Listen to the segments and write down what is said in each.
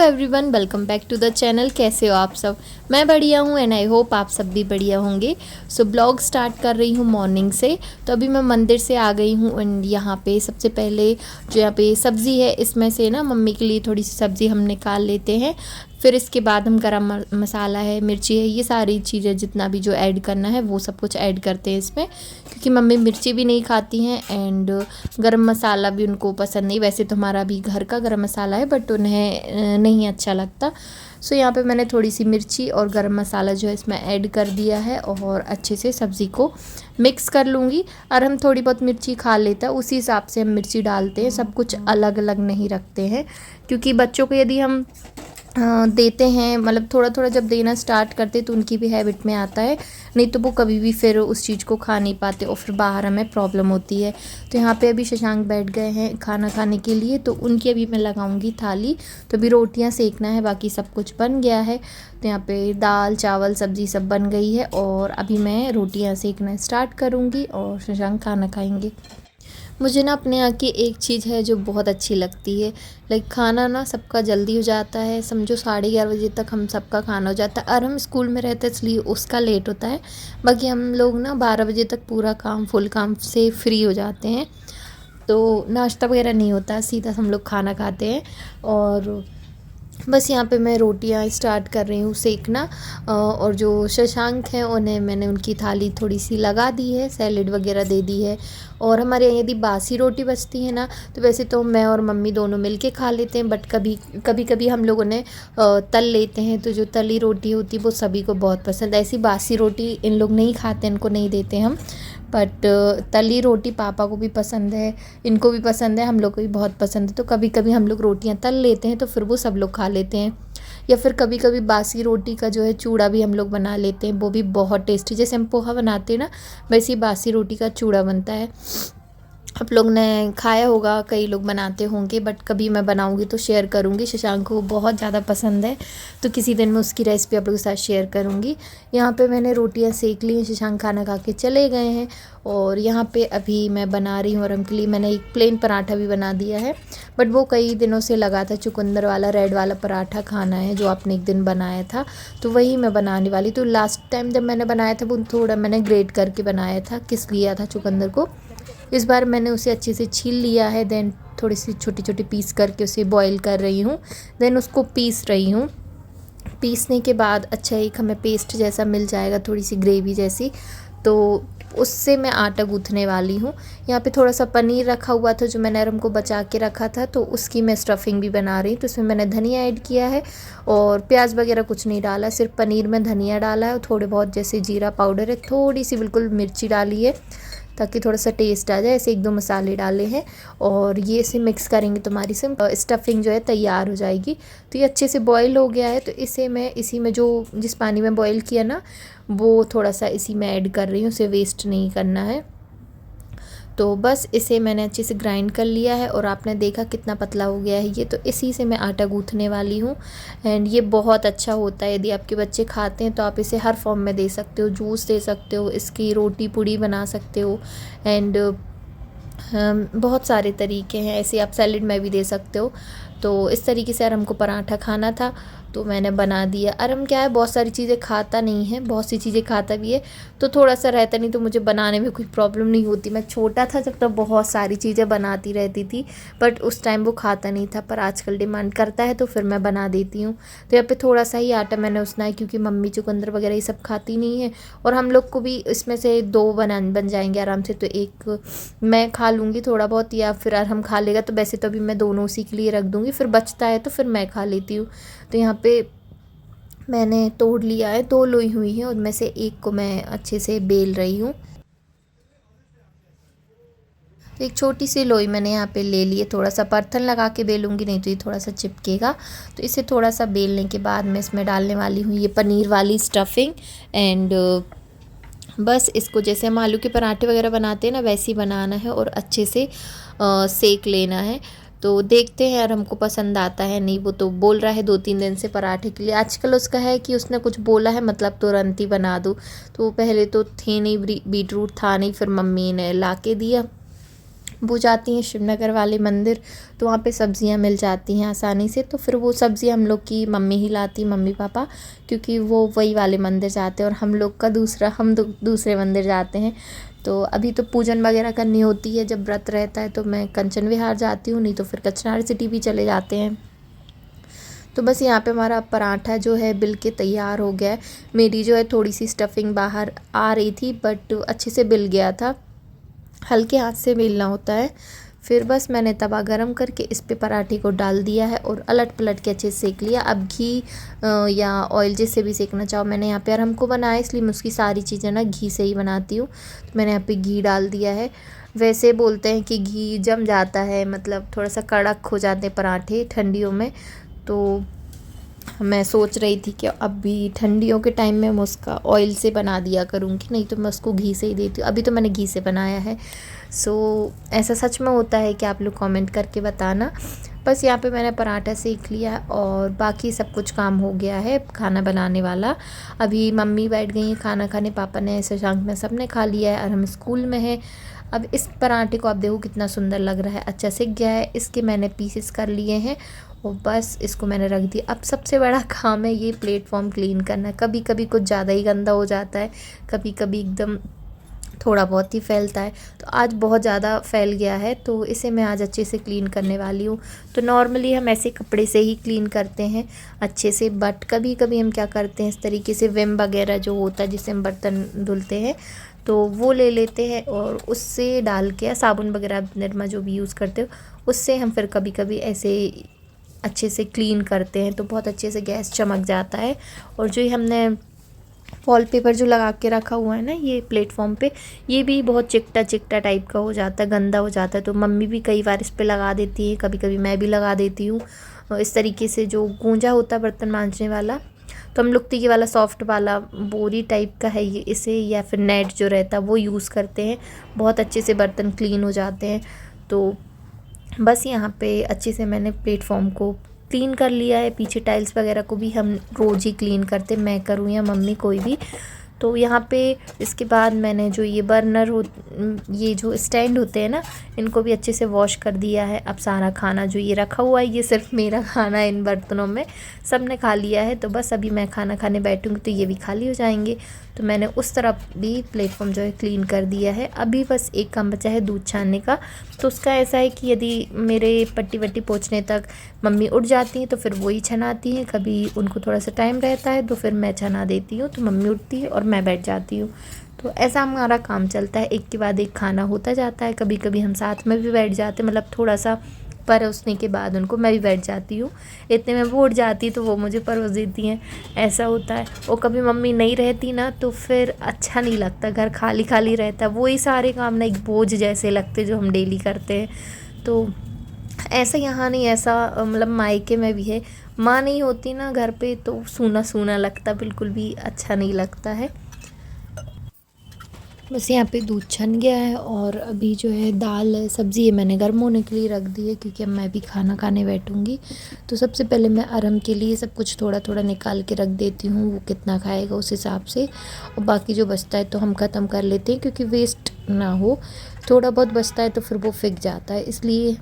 Everyone, welcome back to the channel. कैसे हो आप सब? मैं बढ़िया हूँ एंड आई होप आप सब भी बढ़िया होंगे। सो ब्लॉग स्टार्ट कर रही हूँ मॉर्निंग से। तो अभी मैं मंदिर से आ गई हूँ एंड यहाँ पे सबसे पहले जो यहाँ पे सब्ज़ी है इसमें से ना मम्मी के लिए थोड़ी सी सब्ज़ी हम निकाल लेते हैं। फिर इसके बाद हम गरम मसाला है, मिर्ची है, ये सारी चीज़ें जितना भी जो ऐड करना है वो सब कुछ ऐड करते हैं इसमें, क्योंकि मम्मी मिर्ची भी नहीं खाती हैं एंड गरम मसाला भी उनको पसंद नहीं। वैसे तो हमारा भी घर का गरम मसाला है बट उन्हें नहीं अच्छा लगता। सो यहाँ पे मैंने थोड़ी सी मिर्ची और गरम मसाला जो है इसमें ऐड कर दिया है और अच्छे से सब्ज़ी को मिक्स कर लूँगी। और हम थोड़ी बहुत मिर्ची खा लेते हैं उसी हिसाब से हम मिर्ची डालते हैं, सब कुछ अलग अलग नहीं रखते हैं, क्योंकि बच्चों को यदि हम देते हैं, मतलब थोड़ा थोड़ा जब देना स्टार्ट करते तो उनकी भी हैबिट में आता है, नहीं तो वो कभी भी फिर उस चीज़ को खा नहीं पाते और फिर बाहर हमें प्रॉब्लम होती है। तो यहाँ पे अभी शशांक बैठ गए हैं खाना खाने के लिए, तो उनकी अभी मैं लगाऊंगी थाली। तो अभी रोटियाँ सेकना है, बाकी सब कुछ बन गया है। तो यहाँ पे दाल चावल सब्ज़ी सब बन गई है और अभी मैं रोटियाँ सेकना स्टार्ट करूँगी और शशांक खाना खाएँगे। मुझे ना अपने यहाँ की एक चीज़ है जो बहुत अच्छी लगती है, लाइक खाना ना सबका जल्दी हो जाता है। समझो 11:30 बजे तक हम सबका खाना हो जाता है, और हम स्कूल में रहते हैं इसलिए उसका लेट होता है। बाकी हम लोग ना 12 बजे तक पूरा काम फुल काम से फ्री हो जाते हैं, तो नाश्ता वगैरह नहीं होता, सीधा हम लोग खाना खाते हैं। और बस यहाँ पे मैं रोटियाँ स्टार्ट कर रही हूँ सेकना। और जो शशांक हैं उन्हें मैंने उनकी थाली थोड़ी सी लगा दी है, सैलेड वगैरह दे दी है। और हमारे यहाँ यदि बासी रोटी बचती है ना, तो वैसे तो मैं और मम्मी दोनों मिलके खा लेते हैं, बट कभी कभी हम लोग उन्हें तल लेते हैं। तो जो तली रोटी होती है वो सभी को बहुत पसंद है। ऐसी बासी रोटी इन लोग नहीं खाते, इनको नहीं देते हम, बट तली रोटी पापा को भी पसंद है, इनको भी पसंद है, हम लोग को भी बहुत पसंद है। तो कभी कभी हम लोग रोटियां तल लेते हैं तो फिर वो सब लोग खा लेते हैं। या फिर कभी कभी बासी रोटी का जो है चूड़ा भी हम लोग बना लेते हैं, वो भी बहुत टेस्टी, जैसे हम पोहा बनाते हैं ना वैसे ही बासी रोटी का चूड़ा बनता है। आप लोग ने खाया होगा, कई लोग बनाते होंगे, बट कभी मैं बनाऊंगी तो शेयर करूंगी। शशांक को बहुत ज़्यादा पसंद है, तो किसी दिन मैं उसकी रेसिपी आप लोगों के साथ शेयर करूंगी। यहाँ पे मैंने रोटियां सेक ली हैं, शशांक खाना खा के चले गए हैं। और यहाँ पे अभी मैं बना रही हूँ और उनके लिए मैंने एक प्लेन पराठा भी बना दिया है, बट वो कई दिनों से लगा था चुकंदर वाला रेड वाला पराठा खाना है जो आपने एक दिन बनाया था, तो वही मैं बनाने वाली। तो लास्ट टाइम जब मैंने बनाया था वो थोड़ा मैंने ग्रेट करके बनाया था, किस लिया था चुकंदर को। इस बार मैंने उसे अच्छे से छील लिया है, देन थोड़ी सी छोटी छोटी पीस करके उसे बॉईल कर रही हूँ, देन उसको पीस रही हूँ। पीसने के बाद अच्छा एक हमें पेस्ट जैसा मिल जाएगा, थोड़ी सी ग्रेवी जैसी, तो उससे मैं आटा गूँथने वाली हूँ। यहाँ पे थोड़ा सा पनीर रखा हुआ था जो मैंने अरम को बचा के रखा था, तो उसकी मैं स्टफिंग भी बना रही हूँ। तो इसमें मैंने धनिया ऐड किया है और प्याज वगैरह कुछ नहीं डाला, सिर्फ पनीर में धनिया डाला है और थोड़े बहुत जैसे जीरा पाउडर है, थोड़ी सी बिल्कुल मिर्ची डाली है ताकि थोड़ा सा टेस्ट आ जाए। ऐसे एक दो मसाले डाले हैं और ये इसे मिक्स करेंगे तो हमारी से स्टफिंग जो है तैयार हो जाएगी। तो ये अच्छे से बॉईल हो गया है, तो इसे मैं इसी में जो जिस पानी में बॉईल किया ना वो थोड़ा सा इसी में ऐड कर रही हूँ, उसे वेस्ट नहीं करना है। तो बस इसे मैंने अच्छे से ग्राइंड कर लिया है और आपने देखा कितना पतला हो गया है ये। तो इसी से मैं आटा गूँथने वाली हूँ एंड ये बहुत अच्छा होता है। यदि आपके बच्चे खाते हैं तो आप इसे हर फॉर्म में दे सकते हो, जूस दे सकते हो, इसकी रोटी पूड़ी बना सकते हो एंड बहुत सारे तरीके हैं। ऐसे आप सैलेड में भी दे सकते हो। तो इस तरीके से अरम को पराठा खाना था तो मैंने बना दिया। अरम क्या है, बहुत सारी चीज़ें खाता नहीं है, बहुत सी चीज़ें खाता भी है, तो थोड़ा सा रहता नहीं, तो मुझे बनाने में कोई प्रॉब्लम नहीं होती। मैं छोटा था जब, तब बहुत सारी चीज़ें बनाती रहती थी, बट उस टाइम वो खाता नहीं था, पर आजकल डिमांड करता है तो फिर मैं बना देती हूँ। तो यहाँ पे थोड़ा सा ही आटा मैंने उसना है, क्योंकि मम्मी चुकंदर वगैरह ये सब खाती नहीं है और हम लोग को भी इसमें से 2 बन जाएंगे आराम से। तो एक मैं खा लूँगी थोड़ा बहुत, या फिर अरहम खा लेगा, तो वैसे तो अभी मैं दोनों उसी के लिए रख दूँगी, फिर बचता है तो फिर मैं खा लेती हूँ। तो यहाँ पे मैंने तोड़ लिया है, 2 लोई हुई हैं, उनमें से एक को मैं अच्छे से बेल रही हूँ। तो एक छोटी सी लोई मैंने यहाँ पे ले ली है, थोड़ा सा बर्तन लगा के बेलूँगी, नहीं तो ये थोड़ा सा चिपकेगा। तो इसे थोड़ा सा बेलने के बाद मैं इसमें डालने वाली हूँ ये पनीर वाली स्टफिंग एंड बस इसको जैसे हम आलू के पराठे वगैरह बनाते हैं ना वैसे ही बनाना है और अच्छे से सेक लेना है। तो देखते हैं यार हमको पसंद आता है नहीं। वो तो बोल रहा है 2-3 दिन से पराठे के लिए। आजकल उसका है कि उसने कुछ बोला है मतलब तुरंत ही बना दूँ। तो पहले तो थे नहीं, बीटरूट था नहीं, फिर मम्मी ने ला के दिया, वो जाती हैं शिवनगर वाले मंदिर, तो वहाँ पे सब्ज़ियाँ मिल जाती हैं आसानी से। तो फिर वो सब्ज़ियाँ हम लोग की मम्मी ही लाती, मम्मी पापा, क्योंकि वो वही वाले मंदिर जाते हैं और हम लोग का हम दूसरे मंदिर जाते हैं। तो अभी तो पूजन वगैरह करनी होती है, जब व्रत रहता है तो मैं कंचन विहार जाती हूँ, नहीं तो फिर कचनार सिटी भी चले जाते हैं। तो बस यहाँ पे हमारा पराठा जो है बिल के तैयार हो गया है। मेरी जो है थोड़ी सी स्टफिंग बाहर आ रही थी, बट अच्छे से बिल गया था, हल्के हाथ से बेलना होता है। फिर बस मैंने तवा गरम करके इस पे पराठे को डाल दिया है और अलट पलट के अच्छे से सेक लिया। अब घी या ऑयल जिससे भी सेकना चाहो, मैंने यहाँ पे अरहम को बनाया इसलिए मैं उसकी सारी चीज़ें ना घी से ही बनाती हूँ। तो मैंने यहाँ पे घी डाल दिया है। वैसे बोलते हैं कि घी जम जाता है, मतलब थोड़ा सा कड़क हो जाते हैं पराठे ठंडियों में। तो मैं सोच रही थी कि अभी ठंडियों के टाइम में मैं उसका ऑयल से बना दिया करूँगी, नहीं तो मैं उसको घी से ही देती हूँ। अभी तो मैंने घी से बनाया है। ऐसा सच में होता है कि आप लोग कमेंट करके बताना। बस यहाँ पे मैंने पराठा सेक लिया और बाकी सब कुछ काम हो गया है खाना बनाने वाला। अभी मम्मी बैठ गई हैं खाना खाने, पापा ने, शशांक ने, सब ने खा लिया है और हम स्कूल में हैं। अब इस पराठे को आप देखो कितना सुंदर लग रहा है, अच्छा सिक गया है। इसके मैंने पीसेस कर लिए हैं और बस इसको मैंने रख दिया। अब सबसे बड़ा काम है ये प्लेटफॉर्म क्लीन करना। कभी कभी कुछ ज़्यादा ही गंदा हो जाता है, कभी कभी एकदम थोड़ा बहुत ही फैलता है। तो आज बहुत ज़्यादा फैल गया है, तो इसे मैं आज अच्छे से क्लीन करने वाली हूँ। तो नॉर्मली हम ऐसे कपड़े से ही क्लीन करते हैं अच्छे से, बट कभी कभी हम क्या करते हैं, इस तरीके से विम वगैरह जो होता है जिससे हम बर्तन धुलते हैं, तो वो ले लेते हैं और उससे डाल के, साबुन वगैरह निरमा जो भी यूज़ करते हो, उससे हम फिर कभी कभी ऐसे अच्छे से क्लीन करते हैं तो बहुत अच्छे से गैस चमक जाता है। और जो हमने वॉलपेपर जो लगा के रखा हुआ है ना ये प्लेटफॉर्म पे, ये भी बहुत चिकटा चिकटा टाइप का हो जाता है, गंदा हो जाता है। तो मम्मी भी कई बार इस पे लगा देती है, कभी कभी मैं भी लगा देती हूँ। इस तरीके से जो गूंजा होता है बर्तन मांजने वाला, तो हम लोग तो ये वाला सॉफ्ट वाला बोरी टाइप का है ये, इसे या फिर नेट जो रहता है वो यूज़ करते हैं, बहुत अच्छे से बर्तन क्लीन हो जाते हैं। तो बस यहाँ पे अच्छे से मैंने प्लेटफॉर्म को क्लीन कर लिया है। पीछे टाइल्स वगैरह को भी हम रोज़ ही क्लीन करते, मैं करूँ या मम्मी कोई भी। तो यहाँ पे इसके बाद मैंने जो ये बर्नर ये जो स्टैंड होते हैं ना, इनको भी अच्छे से वॉश कर दिया है। अब सारा खाना जो ये रखा हुआ है, ये सिर्फ मेरा खाना है इन बर्तनों में, सब ने खा लिया है। तो बस अभी मैं खाना खाने बैठूँगी तो ये भी खाली हो जाएंगे। तो मैंने उस तरफ भी प्लेटफॉर्म जो है क्लीन कर दिया है। अभी बस एक काम बचा है दूध छानने का। तो उसका ऐसा है कि यदि मेरे पट्टी वट्टी पोंछने तक मम्मी उठ जाती हैं तो फिर वही छनाती हैं, कभी उनको थोड़ा सा टाइम रहता है तो फिर मैं छना देती हूँ, तो मम्मी उठती है और मैं बैठ जाती हूँ। तो ऐसा हमारा काम चलता है, एक के बाद एक खाना होता जाता है। कभी कभी हम साथ में भी बैठ जाते हैं, मतलब थोड़ा सा परोसने के बाद उनको मैं भी बैठ जाती हूँ। इतने में वो उठ जाती तो वो मुझे परोस देती हैं, ऐसा होता है। और कभी मम्मी नहीं रहती ना तो फिर अच्छा नहीं लगता, घर खाली खाली रहता है, वही सारे काम ना एक बोझ जैसे लगते जो हम डेली करते हैं। तो ऐसा यहाँ नहीं, ऐसा मतलब मायके में भी है, माँ नहीं होती ना घर पे तो सूना सूना लगता, बिल्कुल भी अच्छा नहीं लगता है। बस यहाँ पे दूध छन गया है और अभी जो है दाल है, सब्ज़ी है, मैंने गर्म होने के लिए रख दी है क्योंकि अब मैं भी खाना खाने बैठूँगी। तो सबसे पहले मैं अरहम के लिए सब कुछ थोड़ा थोड़ा निकाल के रख देती हूँ, वो कितना खाएगा उस हिसाब से, और बाकी जो बचता है तो हम ख़त्म कर लेते हैं क्योंकि वेस्ट ना हो। थोड़ा बहुत बचता है तो फिर वो फिक जाता है, इसलिए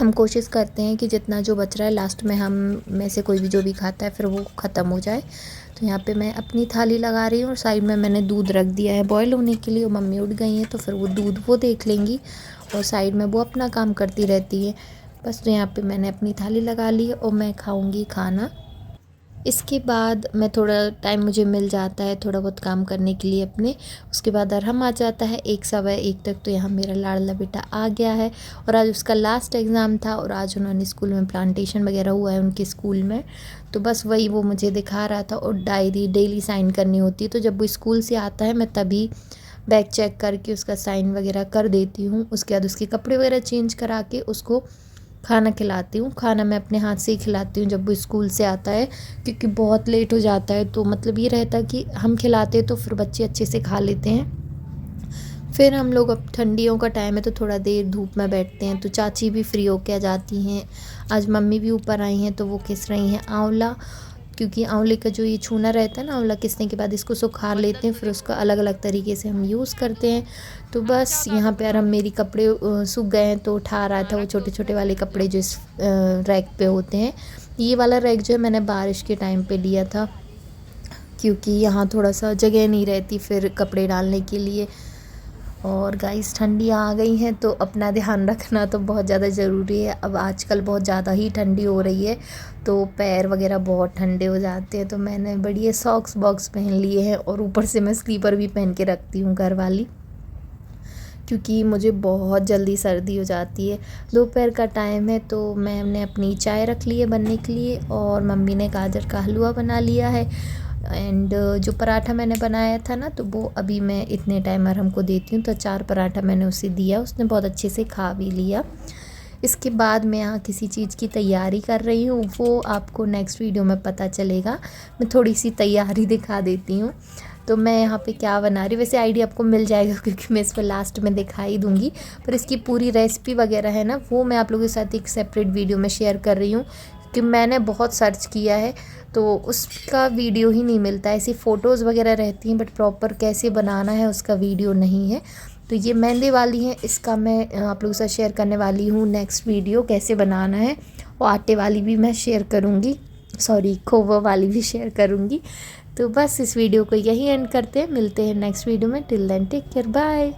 हम कोशिश करते हैं कि जितना जो बच रहा है लास्ट में हम में से कोई भी जो भी खाता है फिर वो ख़त्म हो जाए। तो यहाँ पे मैं अपनी थाली लगा रही हूँ और साइड में मैंने दूध रख दिया है बॉईल होने के लिए, और मम्मी उठ गई हैं तो फिर वो दूध वो देख लेंगी और साइड में वो अपना काम करती रहती है। बस तो यहाँ पे मैंने अपनी थाली लगा ली है और मैं खाऊँगी खाना। इसके बाद मैं थोड़ा टाइम मुझे मिल जाता है थोड़ा बहुत काम करने के लिए अपने। उसके बाद अरहम आ जाता है 1 सवा 1 तक, तो यहाँ मेरा लाडला बेटा आ गया है और आज उसका लास्ट एग्ज़ाम था और आज उन्होंने स्कूल में प्लांटेशन वगैरह हुआ है उनके स्कूल में। तो बस वही वो मुझे दिखा रहा था, और डायरी डेली साइन करनी होती है, तो जब वो स्कूल से आता है मैं तभी बैग चेक करके उसका साइन वगैरह कर देती हूँ। उसके बाद उसके कपड़े वगैरह चेंज करा के उसको खाना खिलाती हूँ। खाना मैं अपने हाथ से ही खिलाती हूँ जब वो स्कूल से आता है, क्योंकि बहुत लेट हो जाता है। तो मतलब ये रहता है कि हम खिलाते तो फिर बच्चे अच्छे से खा लेते हैं। फिर हम लोग, अब ठंडियों का टाइम है तो थोड़ा देर धूप में बैठते हैं, तो चाची भी फ्री होके आ जाती हैं। आज मम्मी भी ऊपर आई हैं तो वो घिस रही हैं आंवला। क्योंकि आंवले का जो ये छूना रहता है ना, आंवला घिसने के बाद इसको सुखा लेते हैं, फिर उसका अलग अलग तरीके से हम यूज़ करते हैं। तो बस यहाँ पे यार हम मेरी कपड़े सूख गए हैं तो उठा रहा था वो छोटे छोटे वाले कपड़े जो इस रैक पे होते हैं। ये वाला रैक जो है मैंने बारिश के टाइम पे लिया था, क्योंकि यहाँ थोड़ा सा जगह नहीं रहती फिर कपड़े डालने के लिए। और गाइस ठंडी आ गई हैं तो अपना ध्यान रखना तो बहुत ज़्यादा ज़रूरी है। अब आजकल बहुत ज़्यादा ही ठंडी हो रही है तो पैर वगैरह बहुत ठंडे हो जाते हैं। तो मैंने बढ़िया सॉक्स बॉक्स पहन लिए हैं और ऊपर से मैं स्लीपर भी पहन के रखती हूँ घर वाली, क्योंकि मुझे बहुत जल्दी सर्दी हो जाती है। दोपहर का टाइम है तो मैंने अपनी चाय रख ली है बनने के लिए और मम्मी ने गाजर का हलवा बना लिया है। एंड जो पराठा मैंने बनाया था ना, तो वो अभी मैं इतने टाइमर हमको देती हूँ, तो 4 पराठा मैंने उसे दिया, उसने बहुत अच्छे से खा भी लिया। इसके बाद मैं यहाँ किसी चीज़ की तैयारी कर रही हूँ, वो आपको नेक्स्ट वीडियो में पता चलेगा। मैं थोड़ी सी तैयारी दिखा देती हूँ। तो मैं यहाँ पे क्या बना रही हूँ, वैसे आइडिया आपको मिल जाएगा क्योंकि मैं इस पर लास्ट में दिखाई दूँगी, पर इसकी पूरी रेसिपी वगैरह है ना, वो मैं आप लोगों के साथ एक सेपरेट वीडियो में शेयर कर रही हूँ। कि मैंने बहुत सर्च किया है तो उसका वीडियो ही नहीं मिलता है। ऐसी फ़ोटोज़ वगैरह रहती हैं बट प्रॉपर कैसे बनाना है उसका वीडियो नहीं है। तो ये मेहंदी वाली है, इसका मैं आप लोगों के साथ शेयर करने वाली हूँ नेक्स्ट वीडियो, कैसे बनाना है। और आटे वाली भी मैं शेयर करूँगी, सॉरी खोवा वाली भी शेयर करूँगी। तो बस इस वीडियो को यही एंड करते हैं, मिलते हैं नेक्स्ट वीडियो में। Till then take care, bye.